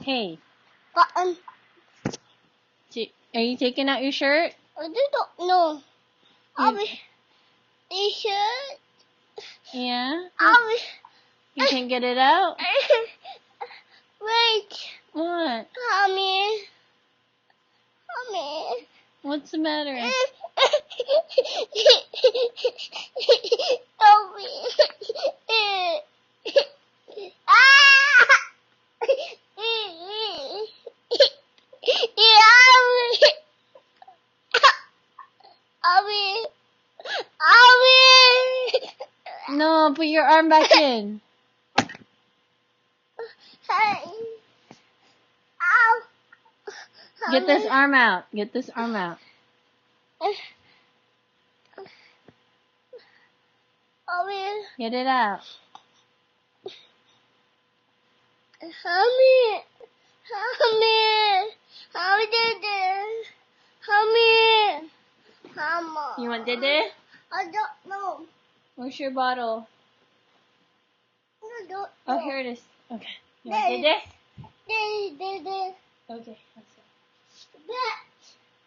Hey, Button. are you taking out your shirt? I don't know. T-shirt. Yeah? I'll You can't get it out? Wait. What? Mommy. What's the matter? Help me. No, put your arm back in. Get this arm out. Get this arm out. Get it out. You want Dede? I don't know. Where's your bottle? I don't know. Oh, here it is. Okay. You want Dede? Dede. Okay. That's it. That.